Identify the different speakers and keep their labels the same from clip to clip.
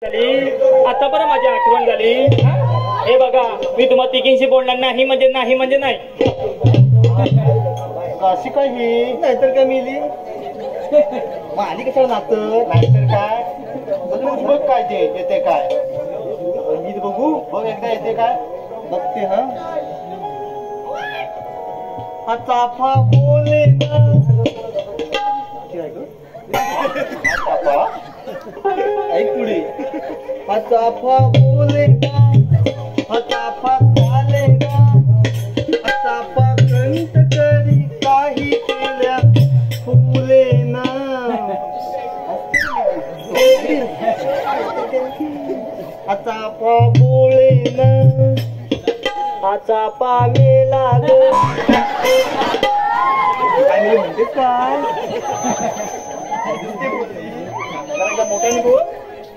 Speaker 1: आता बरं माझी आठवण झाली. हे बघा, मी तुम्हाला तिघींशी बोलणार नाही म्हणजे नाही म्हणजे नाही.
Speaker 2: अशी काय ही नाहीतर काय मिली मग आली कशाला नातं नाहीतर काय बघ काय ते येते काय गीत बघू बघ एकदा येते काय बघते. हा चाफा बोले ना ऐक पुढे. हा चाफा बोले ना हा चाफा चाले ना हा चाफा कंत तरी काही केल्या फुले ना. हा चाफा बोले ना हा चाफा मेला ग काय म्हणते काय मोठ्याने बोल.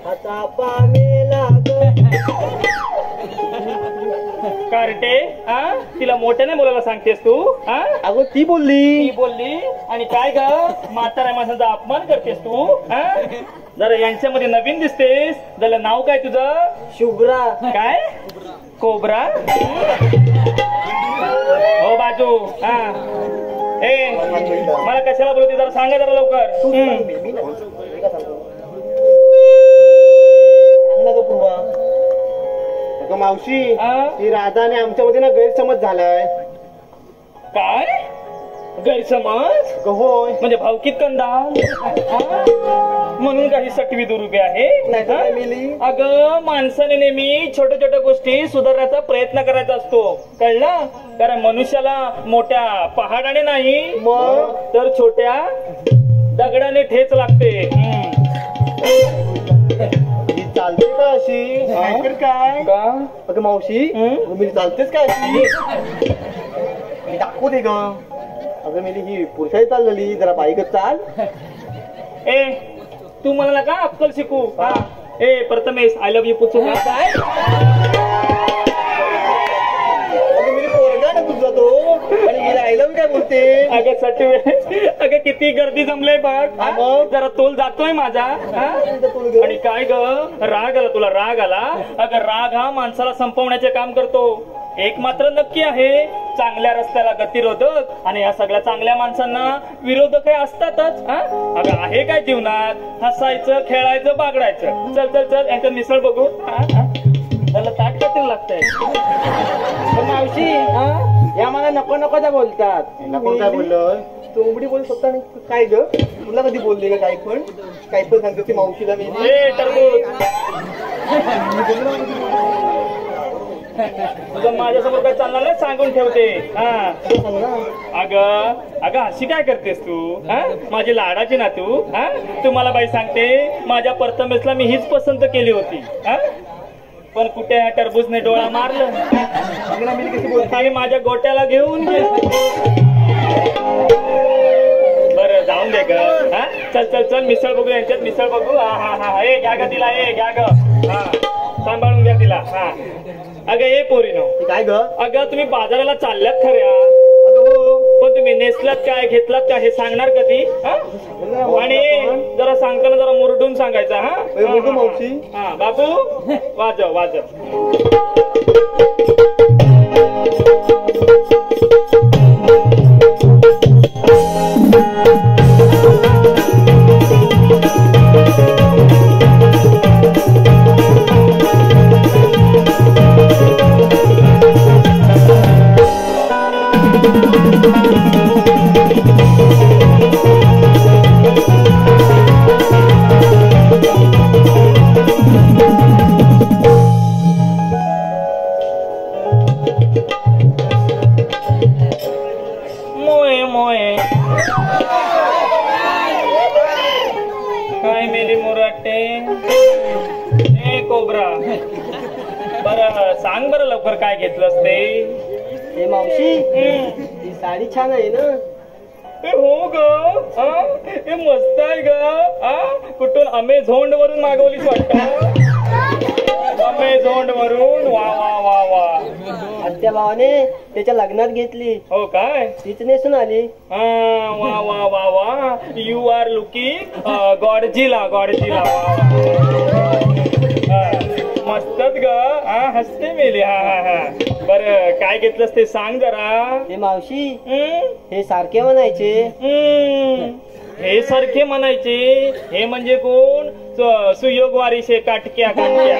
Speaker 2: हा चाफा मेला ग
Speaker 1: कार्टे, तिला मोठ्याने बोलायला सांगतेस तू?
Speaker 2: अगं ती बोलली
Speaker 1: आणि काय ग म्हाताऱ्या माणसाचा अपमान करतेस तू? जरा यांच्यामध्ये नवीन दिसतेस. जरा नाव काय तुझं?
Speaker 2: शुभ्रा.
Speaker 1: काय कोबरा? हो बाजू. ए मला कशाला बोलते जरा सांगा जरा लवकर.
Speaker 2: मावशी ती राधा आणि आमच्यामध्ये ना गैरसमज झालाय.
Speaker 1: काय गैरसमज?
Speaker 2: होय
Speaker 1: म्हणजे भावकीत कंदा म्हणून काही सटवी दुरुबी आहे. अगं माणसाने नेहमी छोट्या छोट्या गोष्टी सुधारण्याचा प्रयत्न करायचा असतो, कळलं? कारण मनुष्याला मोठ्या पहाडाने नाही मग तर छोट्या दगडाने ठेच लागते.
Speaker 2: चालते का अशी नाहीतर काय
Speaker 1: का?
Speaker 2: अगं मावशी मी चालतेच काय अशी दाखवू दे ग. अगं मी ही पुरुषाही चाललेली जरा बाईकच चाल.
Speaker 1: ए तू मला ना का अक्कल शिकू? ए प्रथमेश आय लव्ह यू पुचू काय?
Speaker 2: तुझा तो आणि गेला आय लव्ह काय बोलते?
Speaker 1: अगं सटवे, अगं किती गर्दी जमले बघ. जरा तोल जातोय माझा. आणि काय ग राग आला तुला? राग आला? अगं राग हा माणसाला संपवण्याचे काम करतो. एक मात्र नक्की आहे, चांगल्या रस्त्याला गतिरोधक आणि या सगळ्या चांगल्या माणसांना विरोधक हे असतातच. अगं आहे काय जीवनात? हसायचं, खेळायचं, बागडायचं. चल चल चल यांचं मिसळ बघू. त्याला ताट कातील लागतंय.
Speaker 2: मावशी या मला नको नकोच्या बोलतात. काय बोललोय? तोंबडी बोल स्वतः काय ग? तुला कधी बोलले का? काय पण सांगते ती मावशीला मी.
Speaker 1: तुझं माझ्यासमोर काय चालणार नाही, सांगून ठेवते. अगं अगं अशी काय करतेस तू? माझी लाडाची ना तू. तुम्हाला बाई सांगते, माझ्या प्रथमेशला मी हीच पसंत केली होती. पण कुठे ह्या टरबूजने डोळा मारलं. माझ्या गोट्याला घेऊन बरं जाऊन दे ग. चल चल चल मिसळ बघू यांच्यात, मिसळ बघू. हा ए घ्या ग तिला, ए घ्या ग. सांभाळून घ्या तिला. अगं ए पोरीनो
Speaker 2: काय ग?
Speaker 1: अगं तुम्ही बाजाराला चालल्यात खऱ्या, पण तुम्ही नेसलात काय घेतलात काय हे सांगणार कधी? आणि जरा सांगताना जरा मुरडून सांगायचा.
Speaker 2: मावशी
Speaker 1: बाबू वाजव वाजव. काय मेली मुराटे ए कोबरा, बरं सांग बरं लवकर काय घेतलंस ते?
Speaker 2: मावशी ही साडी छान आहे ना?
Speaker 1: हो ग, हे मस्त आहे ग. कुठून अमेझॉन वरून मागवलीस वाटतं? अमेझॉन वरून? वा वा वा वा.
Speaker 2: आत्या भावाने त्याच्या लग्नात घेतली.
Speaker 1: हो काय?
Speaker 2: तीच नेसून आली.
Speaker 1: वा वा वा वा. You are looking Godzilla Godzilla. हसते मेली. हा हा हा. बर काय घेतलंस ते सांग जरा.
Speaker 2: हे मावशी
Speaker 1: हम्म?
Speaker 2: हे सारखे म्हणायचे.
Speaker 1: हे सारखे म्हणायचे. हे म्हणजे कोण? सुयोग वारिशे काटक्या काटक्या.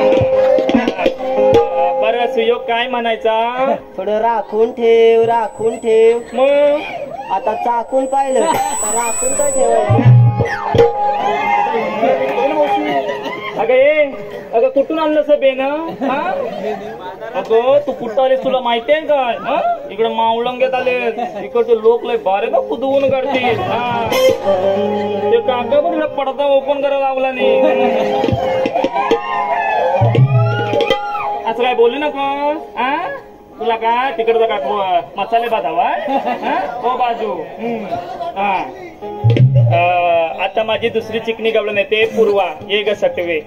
Speaker 1: बर सुयोग काय म्हणायचा?
Speaker 2: थोडं राखून ठेव राखून ठेव.
Speaker 1: मग
Speaker 2: आता चाकून पाहिलं आता राखून काय ठेवायचं.
Speaker 1: अगं ये अगं कुठून आणलं बेन? अगं तू कुठं आलीस तुला माहिती आहे काय? इकडे मावळंग्यात आले. इकडचे लोक लय बारे ना कुदवून काढतील. ते काका बघ पडदा ओपन करायला लावला नाही. असं काय बोलू नको. तुला काय तिकडचा का मसाले भात हवा? हो बाजू. आता माझी दुसरी चिकनी गवळण येते पूर्वा. ये ग सटवे.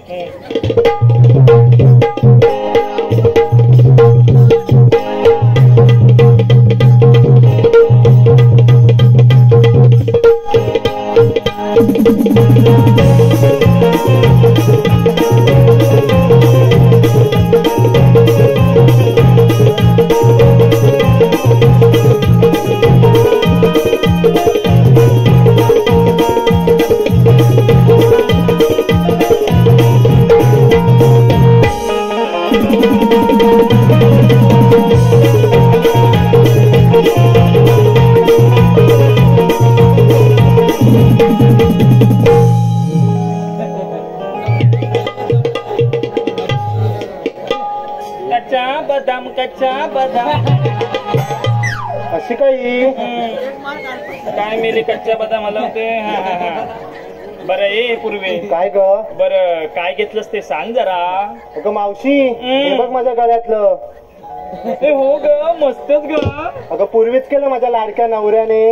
Speaker 1: कच्चा बदाम.
Speaker 2: अशी काही
Speaker 1: काय मेली कच्च्या बदामाला होते. बरं ये पूर्वे.
Speaker 2: काय ग?
Speaker 1: बरं काय घेतलंस ते सांग जरा.
Speaker 2: अगं मावशी हे बघ माझ्या गळ्यातलं.
Speaker 1: हो ग मस्तच ग.
Speaker 2: अगं पूर्वीच केलं माझ्या लाडक्या नवऱ्याने.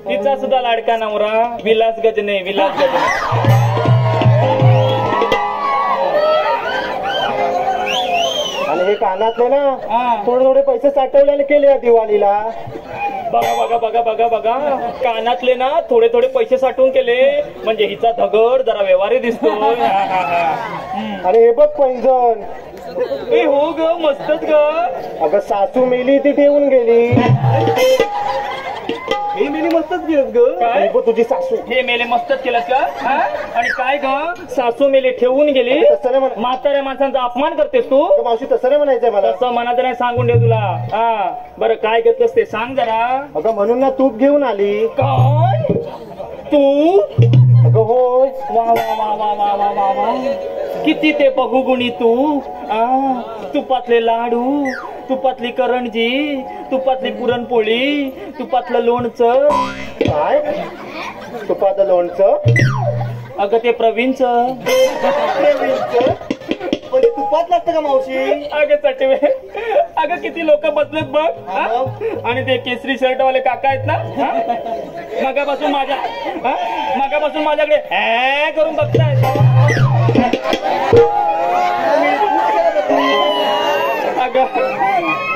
Speaker 1: तिचा सुद्धा लाडका नवरा विलास गजने. विलास गजने.
Speaker 2: आणि हे कानातले ना थोडे थोडे पैसे साठवल्याने केले या दिवाळीला.
Speaker 1: बघा बघा बघा बघा बघा. कानातले ना थोडे थोडे पैसे साठवून केले म्हणजे हिचा धगड जरा व्यवहारी दिसतो.
Speaker 2: आणि हे बघ पैंजण.
Speaker 1: हो ग मस्तच ग.
Speaker 2: अगं सासू मेली ती ठेवून गेली. हे मेली मस्तच केलंस ग.
Speaker 1: काय
Speaker 2: तुझी सासू?
Speaker 1: हे मेले मस्तच केलंस का? आणि काय ग सासू मेले ठेवून गेली. म्हाताऱ्या माणसांचा अपमान करतेस तू.
Speaker 2: मावशी तसं नाही म्हणायचंय मला.
Speaker 1: तसं म्हणायचं नाही सांगून ठेव तुला. बरं काय घेतलंस ते सांग जरा.
Speaker 2: अगं म्हणून ना तूप घेऊन आली.
Speaker 1: काय तू?
Speaker 2: अगं होय.
Speaker 1: वा वा वा वा वा वा वा वा. किती ते बहुगुणी तू. तुपातले लाडू, तुपातली करंजी, तुपातली पुरणपोळी, तुपातलं लोणचं.
Speaker 2: काय तुपातलं लोणचं?
Speaker 1: अगं ते प्रवीणचं.
Speaker 2: पण तुपात लागतं का मावशी?
Speaker 1: अगं चटवे. अगं किती लोक बसलेत बघ. आणि ते केसरी शर्ट वाले काका आहेत ना मगापासून माझ्याकडे हे करून बघतायत.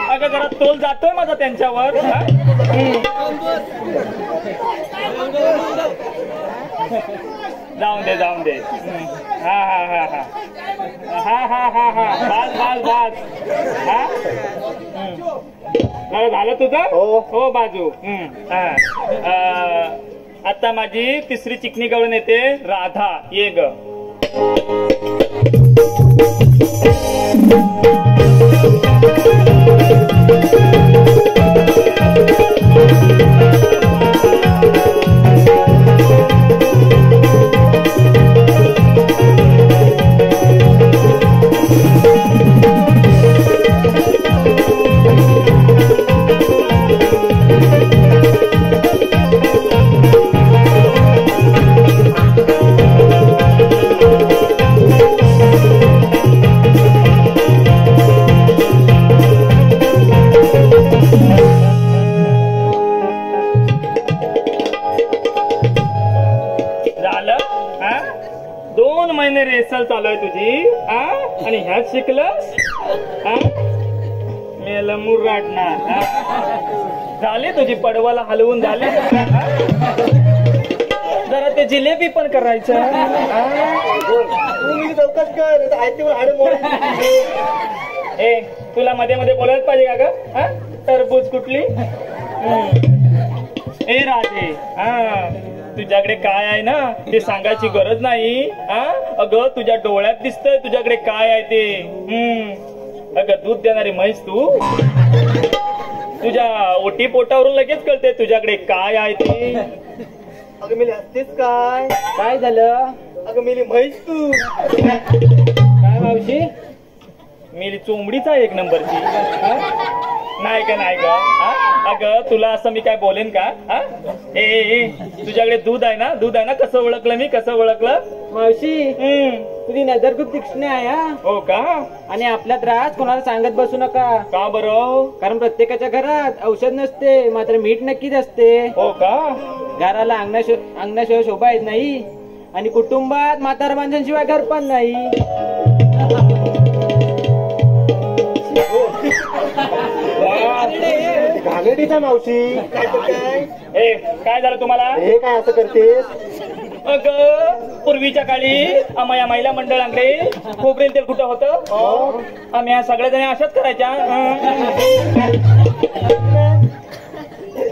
Speaker 1: अगं जरा तोल जातोय माझा त्यांच्यावर. जाऊन दे. हा हा हा हा हा हा हा हा बास. झालं तुझं? हो बाजू. आता माझी तिसरी चिकनी गवळण येते राधा. ये ग. रेसल चालू आहे तुझी. आणि ह्यात शिकलस मेल मुर्राटणार. झाले तुझी पडवाला हलवून झाले. जरा ते जिलेबी पण करायचं.
Speaker 2: तू मी चौकस कर.
Speaker 1: ए तुला मध्ये मध्ये बोलायला पाहिजे का ग हा? टरबूज कुठली ए राजे हा तुझ्याकडे काय आहे ना ते सांगायची गरज नाही हा अगं तुझ्या डोळ्यात दिसतंय तुझ्याकडे काय आहे ते अगं दूध देणारी म्हैस तू तुझ्या ओटी पोटावरून लगेच कळते तुझ्याकडे काय आहे ते
Speaker 2: अगं मेली असतेच काय
Speaker 3: झालं
Speaker 2: अगं मेली म्हैस तू
Speaker 3: काय मावशी
Speaker 1: मेली चोंबडीचा एक नंबरची नाही का नाही का अगं तुला असं मी काय बोलेन का ए तुझ्याकडे दूध आहे ना कसं ओळखलं मी कसं ओळखलं
Speaker 3: मावशी तुझी नजर खूप तीक्ष्ण आहे हा
Speaker 1: हो का
Speaker 3: आणि आपला त्रास कोणाला सांगत बसू नका
Speaker 1: का बरं
Speaker 3: कारण प्रत्येकाच्या घरात औषध नसते मात्र मीठ नक्कीच असते
Speaker 1: हो का
Speaker 3: घराला अंगणाशिवाय शोभा येत नाही आणि कुटुंबात म्हातार माणसांशिवाय घर पण नाही
Speaker 2: घागडीचा मावशी
Speaker 1: ए काय झालं तुम्हाला
Speaker 2: हे काय असं करतेस
Speaker 1: अगं पूर्वीच्या काळी आम्हा या महिला मंडळांकडे खोबरेल तेल कुठं होतं आम्ही या सगळ्या जणी अशाच करायच्या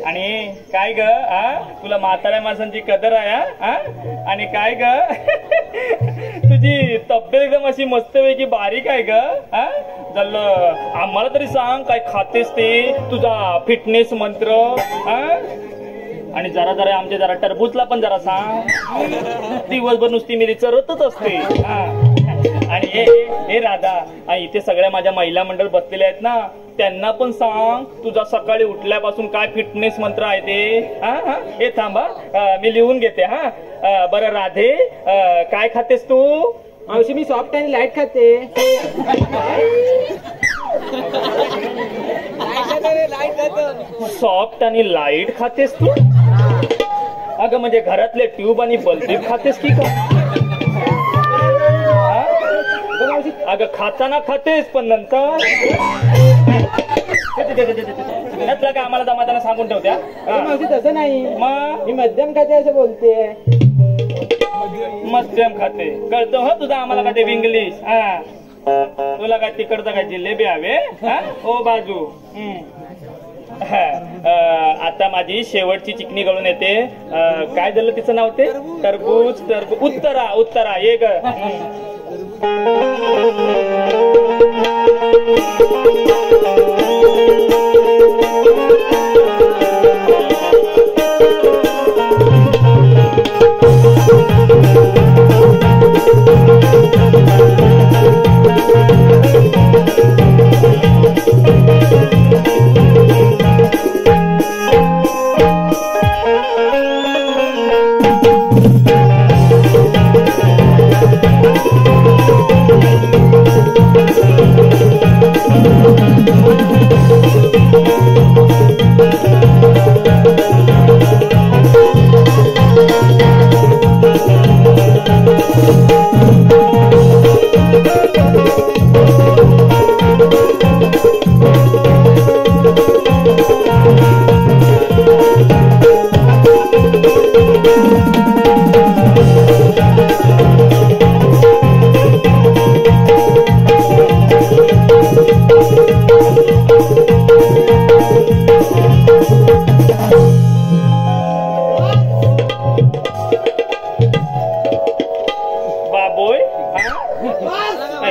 Speaker 1: आणि काय ग तुला म्हाताऱ्या माणसांची कदर आहे आणि काय ग तुझी तब्येत एकदम अशी मस्तपैकी बारीक आहे ग झालं आम्हाला तरी सांग काय खातेस ते तुझा फिटनेस मंत्र आणि जरा जरा आमच्या जरा टरबूजला पण जरा सांग दिवसभर नुसती मेरी चरतच असते आणि हे राधा इथे सगळ्या माझ्या महिला मंडळ बसलेल्या आहेत ना त्यांना पण सांग तुझा सकाळी उठल्यापासून काय फिटनेस मंत्र आहे ते हे थांबा मी लिहून घेते बरं राधे काय खातेस तू
Speaker 3: मावशी मी सॉफ्ट आणि लाईट खाते
Speaker 1: सॉफ्ट आणि लाईट खातेस तू अगं म्हणजे घरातले ट्यूब आणि बल्ब खातेस की का अगं खाताना खातेस पण नंतर का आम्हाला जमाताना सांगून ठेवत्या
Speaker 3: मावशी तसं नाही
Speaker 1: मग
Speaker 3: मी मध्यम खाते असं बोलते
Speaker 1: मध्यम खाते कळतो हो तुझा आम्हाला का ते इंग्लिश तुला काय तिकडचा काय जिलेबी हवे हो बाजू आता माझी शेवटची चिकनी गळून येते काय झालं तिचं नाव ते टरबूज उत्तरा ये ग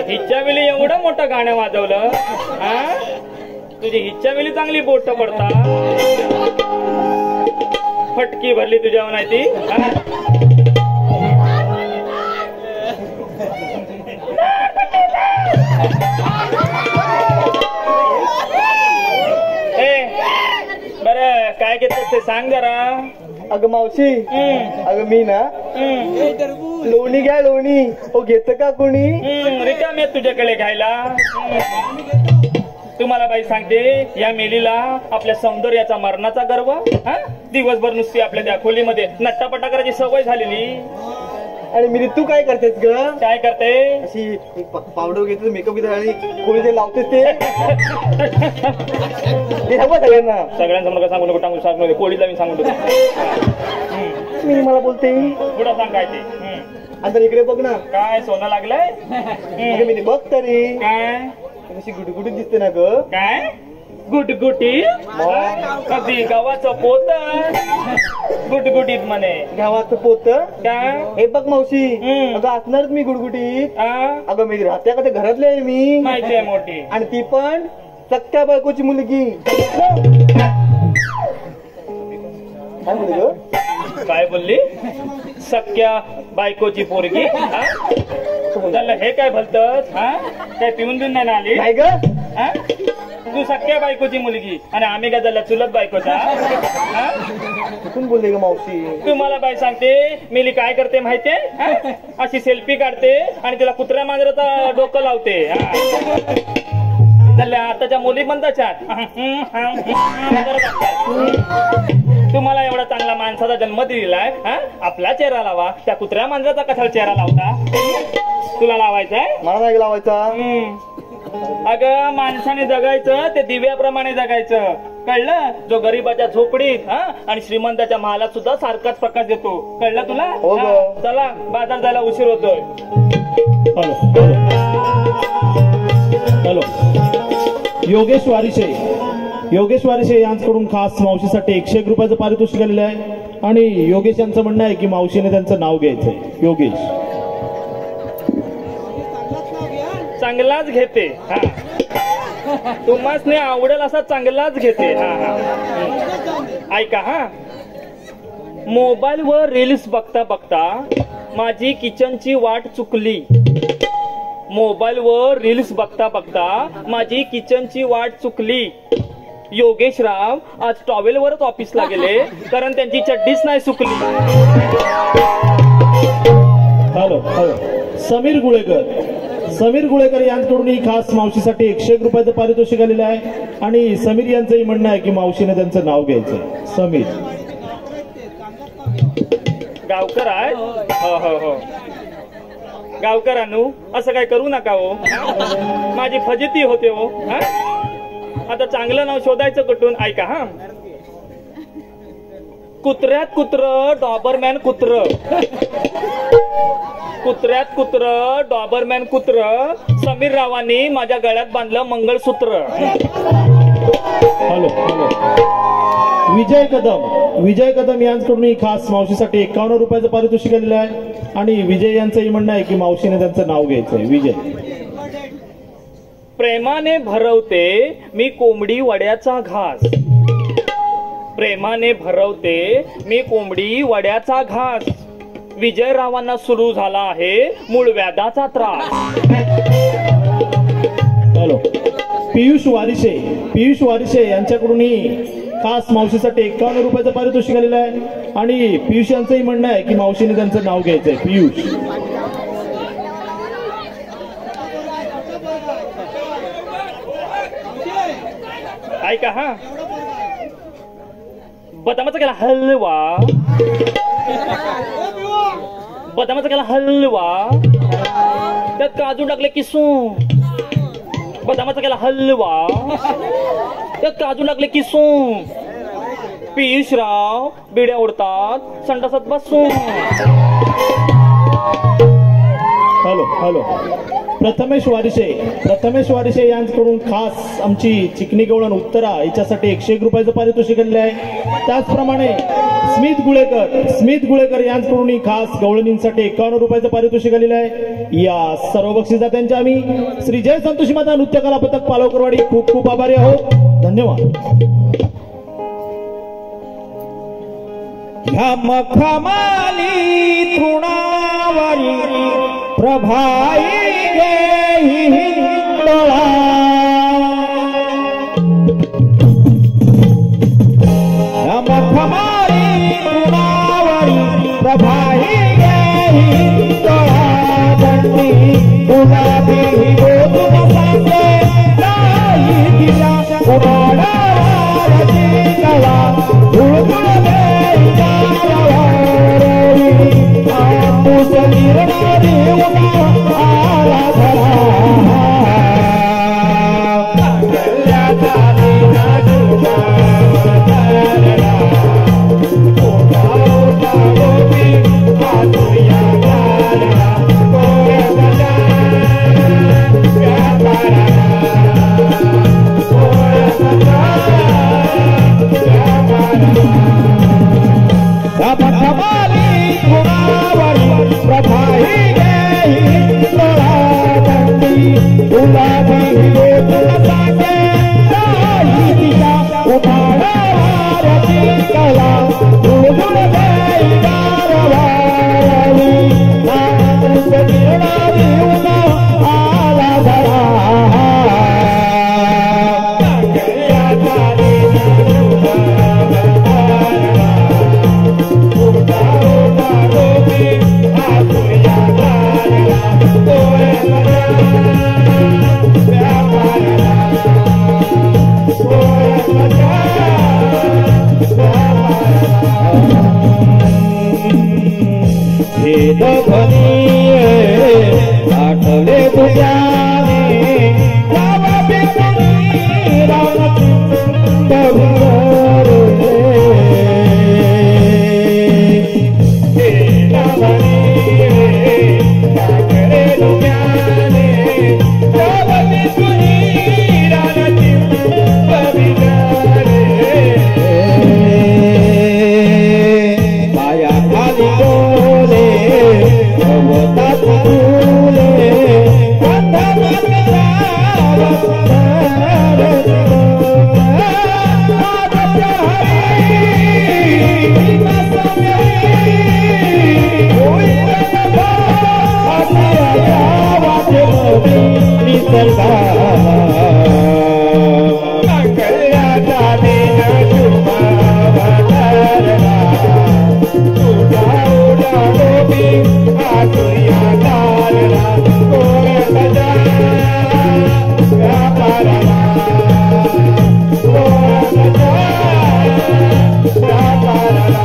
Speaker 1: हिच्या वेळी एवढं मोठं गाणं वाजवलं तुझी हिच्या वेळी चांगली बोट पडता फटकी भरली तुझ्या नाही ती बरं काय घेतलं ते सांग जरा
Speaker 2: अगं मावशी अगं मी ना लोणी घ्या लोणी हो घेत का कोणी
Speaker 1: रिकाम येत तुझ्याकडे घ्यायला तुम्हाला बाई सांगते या मेलीला आपल्या सौंदर्याचा मरणाचा गर्व दिवसभर नुसती आपल्या त्या खोलीमध्ये नट्टापट्टा करायची सवय झालेली
Speaker 2: आणि मी तू काय करतेस ग
Speaker 1: काय करते
Speaker 2: अशी पावडर घेते मेकअप घेते आणि खोली लावतेस ते सगळ्यांना
Speaker 1: सगळ्यांसमोर सांगू नको टांगू सांगू नको कोळीला मी सांगू नको
Speaker 2: मी मला बोलते
Speaker 1: पुढं सांग काय ते
Speaker 2: आता इकडे बघ ना
Speaker 1: काय सोनं लागलंय
Speaker 2: मी बघ तरी
Speaker 1: काय
Speaker 2: कशी गुटगुटीत दिसते ना ग.
Speaker 1: काय गुटगुटी कधी गव्हाचं पोत गुटगुटीत म्हणे.
Speaker 2: गावाचं पोत
Speaker 1: काय
Speaker 2: हे बघ मावशी.
Speaker 1: हम्म.
Speaker 2: अगं असणारच मी गुटगुटीत.
Speaker 1: आ?
Speaker 2: अगं मी राहत्या का ते घरातले आहे मी.
Speaker 1: माहिती आहे मोठी.
Speaker 2: आणि ती पण सख्या बायकोची मुलगी. काय बोलली ग.
Speaker 1: काय बोलली. सख्या बायकोची पोरगी. हा? त्याला हे काय भलतच. हा काय पिऊन बिऊन नाही ना आली.
Speaker 2: काय ग.
Speaker 1: हा? तू सख्या बायकोची मुलगी आणि आम्ही काय झाला चुलत बायकोचा. हा?
Speaker 2: कुठून बोलले ग मावशी.
Speaker 1: तुम्हाला बाई सांगते मिली काय करते माहितीये. हा? अशी सेल्फी काढते आणि तिला कुत्र्या मांजराचा डोकं लावते. झाल्या आताच्या मुली पण तशात. तुम्हाला एवढा चांगला माणसाचा जन्म दिलाय. हा? आपला चेहरा लावा. त्या कुत्र्या मांजराचा कशाला चेहरा लावता. तुला लावायचाय.
Speaker 2: मला नाही लावायचा.
Speaker 1: अगं माणसाने जगायचं ते दिव्याप्रमाणे जगायचं. कळलं. जो गरीबाच्या झोपडीत आणि श्रीमंताच्या महालात सुद्धा सारखाच प्रकाश देतो. कळलं तुला.
Speaker 2: हो ग.
Speaker 1: चला बाजार जायला उशीर होतोय.
Speaker 4: हॅलो योगेश वारिशे यांच्याकडून खास मावशीसाठी 101 रुपयाचं पारितोषिक आलेलं आहे. आणि योगेश यांचं म्हणणं आहे की मावशीने त्यांचं नाव घ्यायचंय. योगेश
Speaker 1: चांगलाच घेते. हा तुम्हाला आवडेल असा चांगलाच घेते. हा ऐका. हा मोबाईल वर रील्स बघता बघता माझी किचनची वाट चुकली. मोबाईल वर रील्स बघता बघता माझी किचनची वाट चुकली. योगेशराव आज टॉवेलवरच ऑफिसला गेले कारण त्यांची चड्डीच नाही सुकली.
Speaker 4: हॅलो समीर गुळेकर यांच्याकडून ही खास मावशीसाठी 101 रुपयाचं पारितोषिक आलेलं आहे. आणि समीर यांचंही म्हणणं आहे की मावशीने त्यांचं नाव घ्यायचं. समीर
Speaker 1: गावकर आहे. हो गावकरांनू असं काय करू नका हो. माझी फजिती होते हो. आता चांगलं नाव शोधायचं कुठून. ऐका. हा कुत्र्यात कुत्र डॉबरमॅन कुत्र. कुत्र्यात कुत्र डॉबरमॅन कुत्र. समीर रावांनी माझ्या गळ्यात बांधलं मंगळसूत्र.
Speaker 4: हॅलो विजय कदम यांच्याकडून ही खास मावशीसाठी 51 रुपयाचं पारितोषिक आलेलं आहे. आणि विजय यांचंही म्हणणं आहे की मावशीने त्यांचं नाव घ्यायचंय. विजय
Speaker 1: प्रेमाने भरवते मी कोंबडी वड्याचा घास. प्रेमाने भरवते मी कोंबडी वड्याचा घास. विजयरावांना सुरू झाला आहे मूळ व्याधाचा त्रास.
Speaker 4: हॅलो पियुष वारिशे यांच्याकडूनही खास मावशीसाठी 51 रुपयाचं पारितोषिक आलेलं आहे. आणि पियुष यांचंही म्हणणं आहे की मावशीने त्यांचं नाव घ्यायचंय. पियुष
Speaker 1: ऐका. हा बदामाचा केला हलवा. बदामाचा केला हलवा त्यात काजू टाकले किसून. बदामाचा केला हलवा त्यात काजू टाकले किसून. पियुषराव बिड्या उडतात संडासात बसून.
Speaker 4: हॅलो प्रथमेश वारिशे यांच्याकडून खास आमची चिकनी गवळण उत्तरा याच्यासाठी 101 रुपयाचं पारितोषिक आलेलं आहे. त्याचप्रमाणे स्मित गुळेकर यांच्याकडून खास गवळणींसाठी 51 रुपयाचं पारितोषिक आलेलं आहे. या सर्व बक्षिसदात्यांचे आम्ही श्री जय संतोषी माता नृत्य कला पथक पालवकरवाडी खूप खूप आभारी आहोत. धन्यवाद.
Speaker 3: मखमाली तृणावरी प्रभाई गे हिंदोळा. मखमाली तृणावरी प्रभाई गे हिंदोळा. दंडी गुलाबी गोद सांगे नाही दिला कुणाला कला धुळधुळ निर्णारी उन्हा आला
Speaker 4: निसर्गाला मंगल्याचा दिन शुभावतारला तुझा उडालो मी आतुर्या तारला कोरतजा व्यापाराला कोरतजा व्यापाराला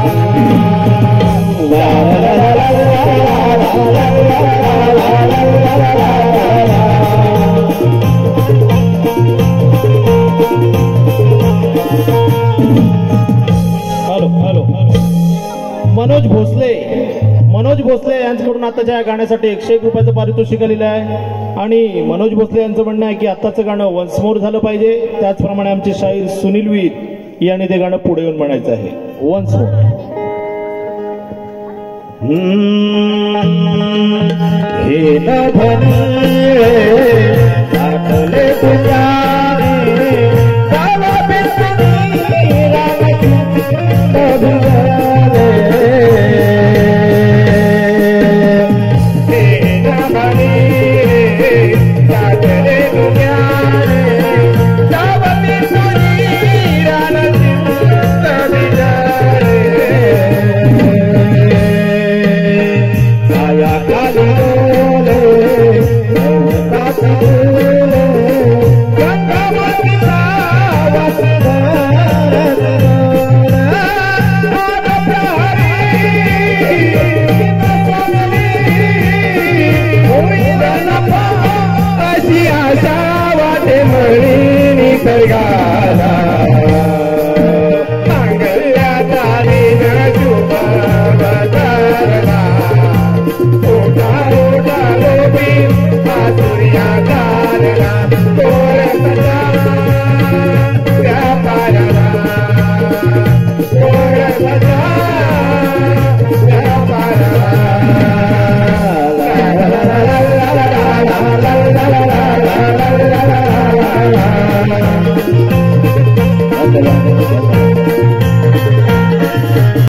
Speaker 4: मनोज भोसले यांच्याकडून आताच्या या गाण्यासाठी 101 रुपयाचं पारितोषिक आलेलं आहे आणि मनोज भोसले यांचं म्हणणं आहे की आताचं गाणं वन्स मोर झालं पाहिजे. त्याचप्रमाणे आमचे शाहीर सुनील वीर यांनी ते गाणं पुढे येऊन म्हणायचं आहे वन्स मोर. हे